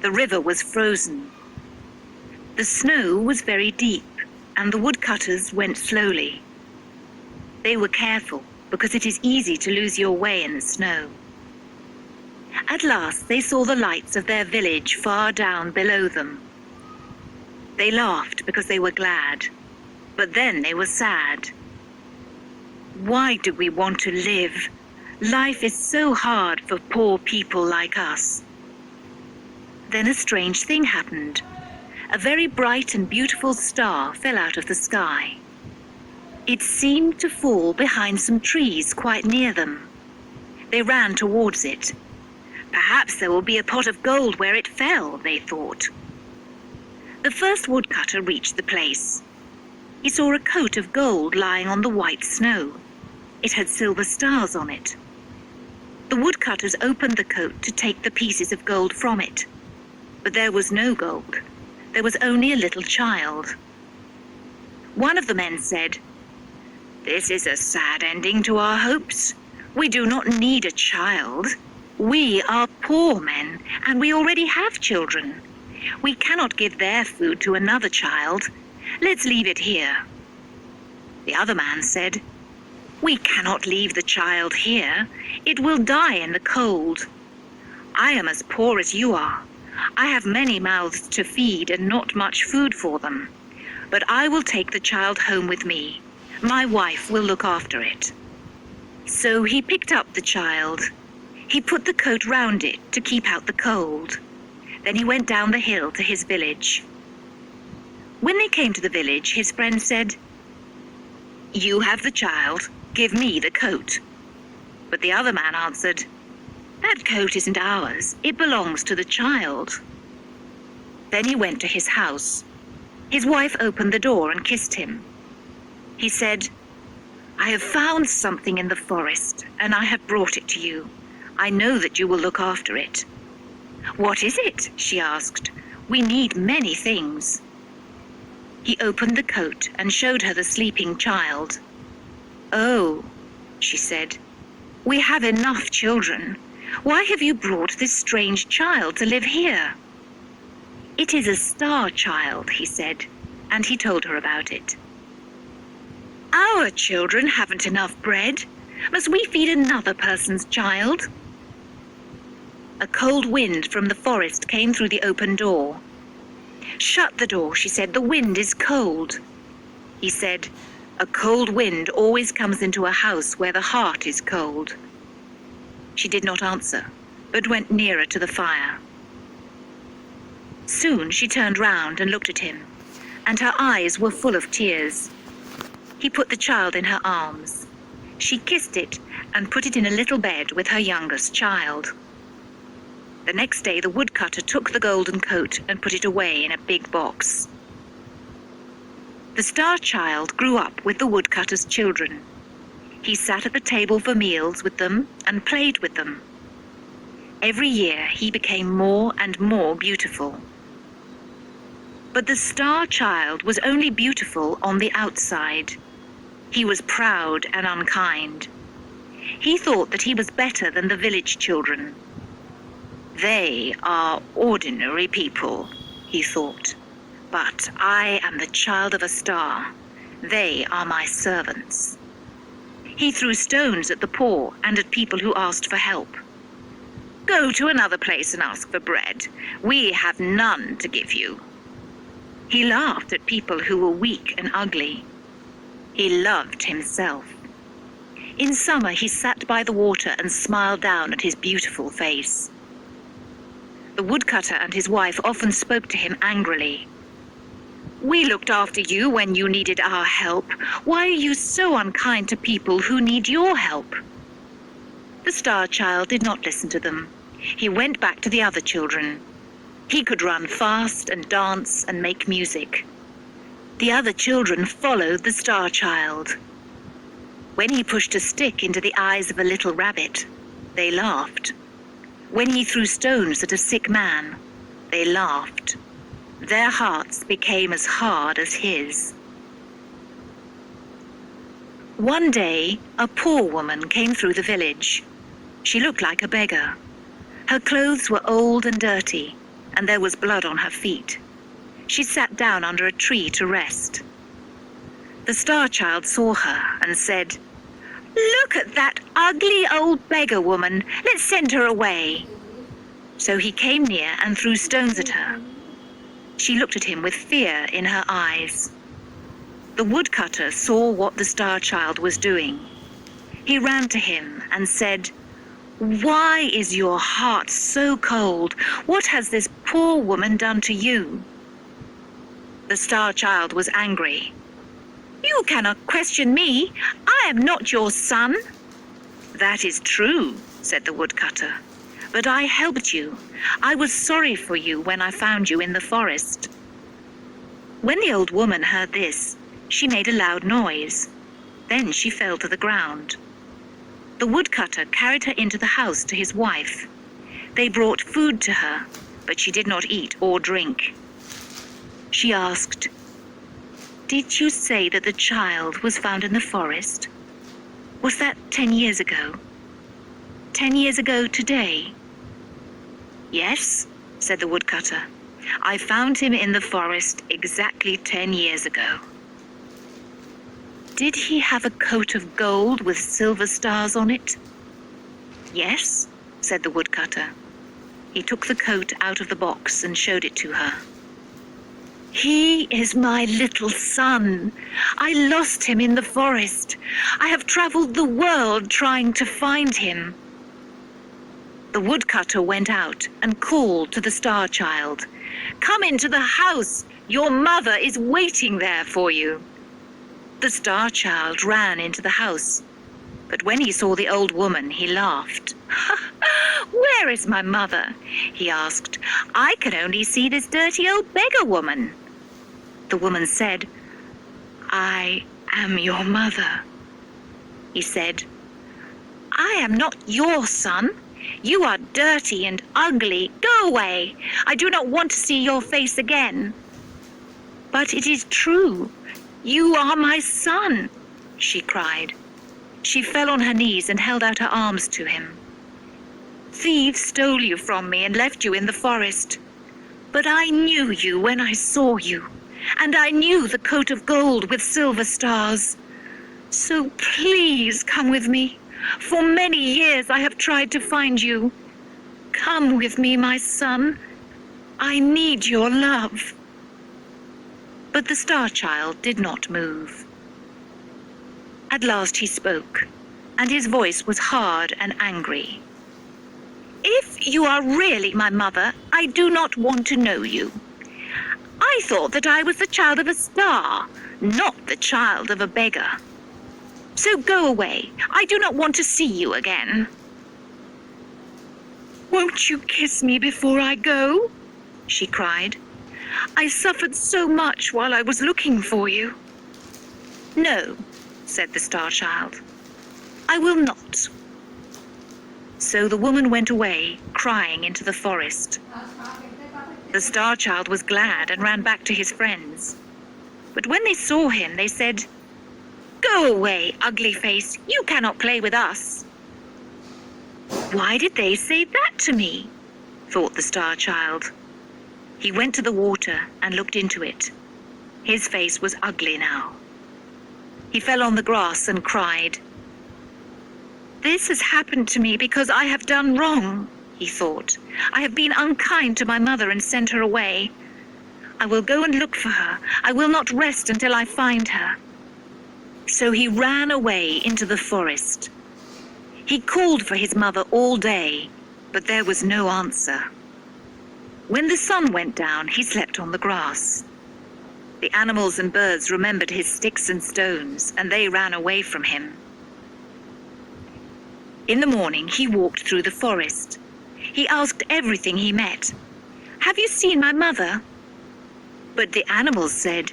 The river was frozen. The snow was very deep, and the woodcutters went slowly. They were careful, because it is easy to lose your way in the snow. At last they saw the lights of their village far down below them. They laughed because they were glad, but then they were sad. Why do we want to live? Life is so hard for poor people like us. Then a strange thing happened. A very bright and beautiful star fell out of the sky. It seemed to fall behind some trees quite near them. They ran towards it. Perhaps there will be a pot of gold where it fell, they thought. The first woodcutter reached the place. He saw a coat of gold lying on the white snow. It had silver stars on it. The woodcutters opened the coat to take the pieces of gold from it. But there was no gold. There was only a little child. One of the men said, "This is a sad ending to our hopes. We do not need a child. We are poor men, and we already have children. We cannot give their food to another child. Let's leave it here." The other man said, "We cannot leave the child here. It will die in the cold. I am as poor as you are. I have many mouths to feed and not much food for them. But I will take the child home with me. My wife will look after it." So he picked up the child. He put the coat round it to keep out the cold. Then he went down the hill to his village. When they came to the village, his friend said, "You have the child. Give me the coat." But the other man answered, "That coat isn't ours. It belongs to the child." Then he went to his house. His wife opened the door and kissed him. He said, "I have found something in the forest, and I have brought it to you. I know that you will look after it." "What is it?" she asked. "We need many things." He opened the coat and showed her the sleeping child. "Oh," she said, "we have enough children. Why have you brought this strange child to live here?" "It is a star child," he said, and he told her about it. "Our children haven't enough bread. Must we feed another person's child?" A cold wind from the forest came through the open door. "Shut the door," she said. "The wind is cold." He said, "A cold wind always comes into a house where the heart is cold." She did not answer, but went nearer to the fire. Soon she turned round and looked at him, and her eyes were full of tears. He put the child in her arms. She kissed it and put it in a little bed with her youngest child. The next day the woodcutter took the golden coat and put it away in a big box. The star child grew up with the woodcutter's children. He sat at the table for meals with them and played with them. Every year he became more and more beautiful. But the star child was only beautiful on the outside. He was proud and unkind. He thought that he was better than the village children. "They are ordinary people," he thought. "But I am the child of a star. They are my servants." He threw stones at the poor and at people who asked for help. "Go to another place and ask for bread. We have none to give you." He laughed at people who were weak and ugly. He loved himself. In summer he sat by the water and smiled down at his beautiful face. The woodcutter and his wife often spoke to him angrily. "We looked after you when you needed our help. Why are you so unkind to people who need your help?" The star child did not listen to them. He went back to the other children. He could run fast and dance and make music. The other children followed the star child. When he pushed a stick into the eyes of a little rabbit, they laughed. When he threw stones at a sick man, they laughed. Their hearts became as hard as his. One day, a poor woman came through the village. She looked like a beggar. Her clothes were old and dirty. and there was blood on her feet. She sat down under a tree to rest. The Star Child saw her and said, "Look at that ugly old beggar woman. Let's send her away." So he came near and threw stones at her. She looked at him with fear in her eyes. The woodcutter saw what the Star Child was doing. He ran to him and said, "Why is your heart so cold? What has this poor woman done to you?" The Star Child was angry. "You cannot question me. I am not your son." "That is true," said the woodcutter, "but I helped you. I was sorry for you when I found you in the forest." When the old woman heard this, she made a loud noise. Then she fell to the ground. The woodcutter carried her into the house to his wife. They brought food to her, but she did not eat or drink. She asked, "Did you say that the child was found in the forest? Was that 10 years ago? 10 years ago today?" "Yes," said the woodcutter. "I found him in the forest exactly 10 years ago." "Did he have a coat of gold with silver stars on it?" "Yes," said the woodcutter. He took the coat out of the box and showed it to her. "He is my little son. I lost him in the forest. I have traveled the world trying to find him." The woodcutter went out and called to the Star Child, "Come into the house. Your mother is waiting there for you." The Star Child ran into the house, but when he saw the old woman, he laughed. "Where is my mother?" he asked. "I can only see this dirty old beggar woman." The woman said, "I am your mother." He said, "I am not your son. You are dirty and ugly. Go away. I do not want to see your face again." "But it is true. You are my son," she cried. She fell on her knees and held out her arms to him. "Thieves stole you from me and left you in the forest. But I knew you when I saw you, and I knew the coat of gold with silver stars. So please come with me. For many years I have tried to find you. Come with me, my son. I need your love." But the Star Child did not move. At last he spoke, and his voice was hard and angry. "If you are really my mother, I do not want to know you. I thought that I was the child of a star, not the child of a beggar. So go away. I do not want to see you again." "Won't you kiss me before I go?" she cried. "I suffered so much while I was looking for you." "No," said the Star Child. "I will not." So the woman went away, crying, into the forest. The Star Child was glad and ran back to his friends. But when they saw him, they said, "Go away, ugly face. You cannot play with us." "Why did they say that to me?" thought the Star Child. He went to the water and looked into it. His face was ugly now. He fell on the grass and cried. "This has happened to me because I have done wrong," he thought. "I have been unkind to my mother and sent her away. I will go and look for her. I will not rest until I find her." So he ran away into the forest. He called for his mother all day, but there was no answer. When the sun went down, he slept on the grass. The animals and birds remembered his sticks and stones, and they ran away from him. In the morning, he walked through the forest. He asked everything he met, "Have you seen my mother?" But the animals said,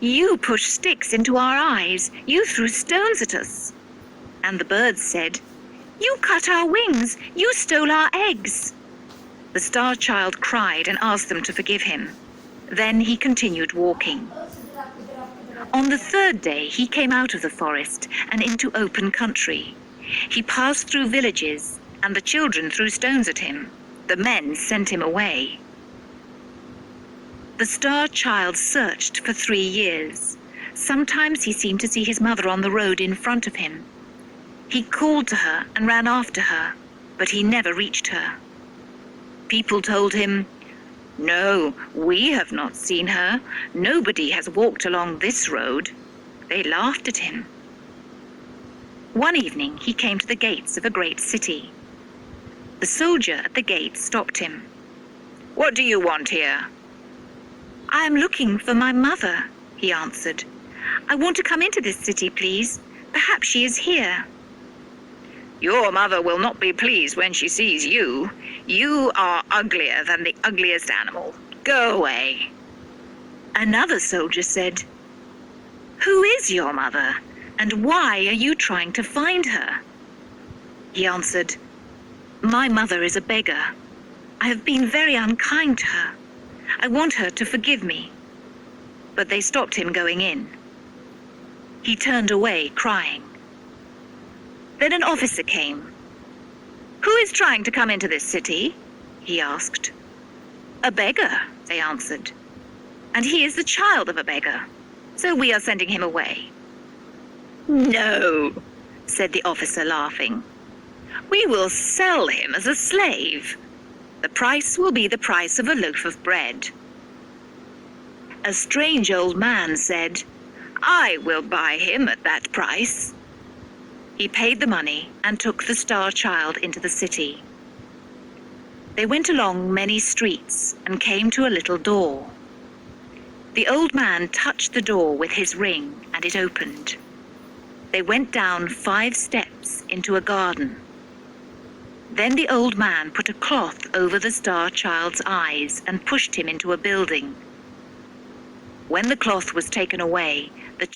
"You pushed sticks into our eyes. You threw stones at us." And the birds said, "You cut our wings. You stole our eggs." The Star Child cried and asked them to forgive him. Then he continued walking. On the third day, he came out of the forest and into open country. He passed through villages, and the children threw stones at him. The men sent him away. The Star Child searched for 3 years. Sometimes he seemed to see his mother on the road in front of him. He called to her and ran after her, but he never reached her. People told him, "No, we have not seen her. Nobody has walked along this road." They laughed at him. One evening he came to the gates of a great city. The soldier at the gate stopped him. "What do you want here?" "I am looking for my mother," he answered. "I want to come into this city, please. Perhaps she is here." "Your mother will not be pleased when she sees you. You are uglier than the ugliest animal. Go away." Another soldier said, "Who is your mother, and why are you trying to find her?" He answered, "My mother is a beggar. I have been very unkind to her. I want her to forgive me." But they stopped him going in. He turned away, crying. Then an officer came. "Who is trying to come into this city?" he asked. "A beggar," they answered. "And he is the child of a beggar, so we are sending him away." "No," said the officer, laughing. "We will sell him as a slave. The price will be the price of a loaf of bread." A strange old man said, "I will buy him at that price." He paid the money and took the Star Child into the city. They went along many streets and came to a little door. The old man touched the door with his ring and it opened. They went down 5 steps into a garden. Then the old man put a cloth over the Star Child's eyes and pushed him into a building. When the cloth was taken away, the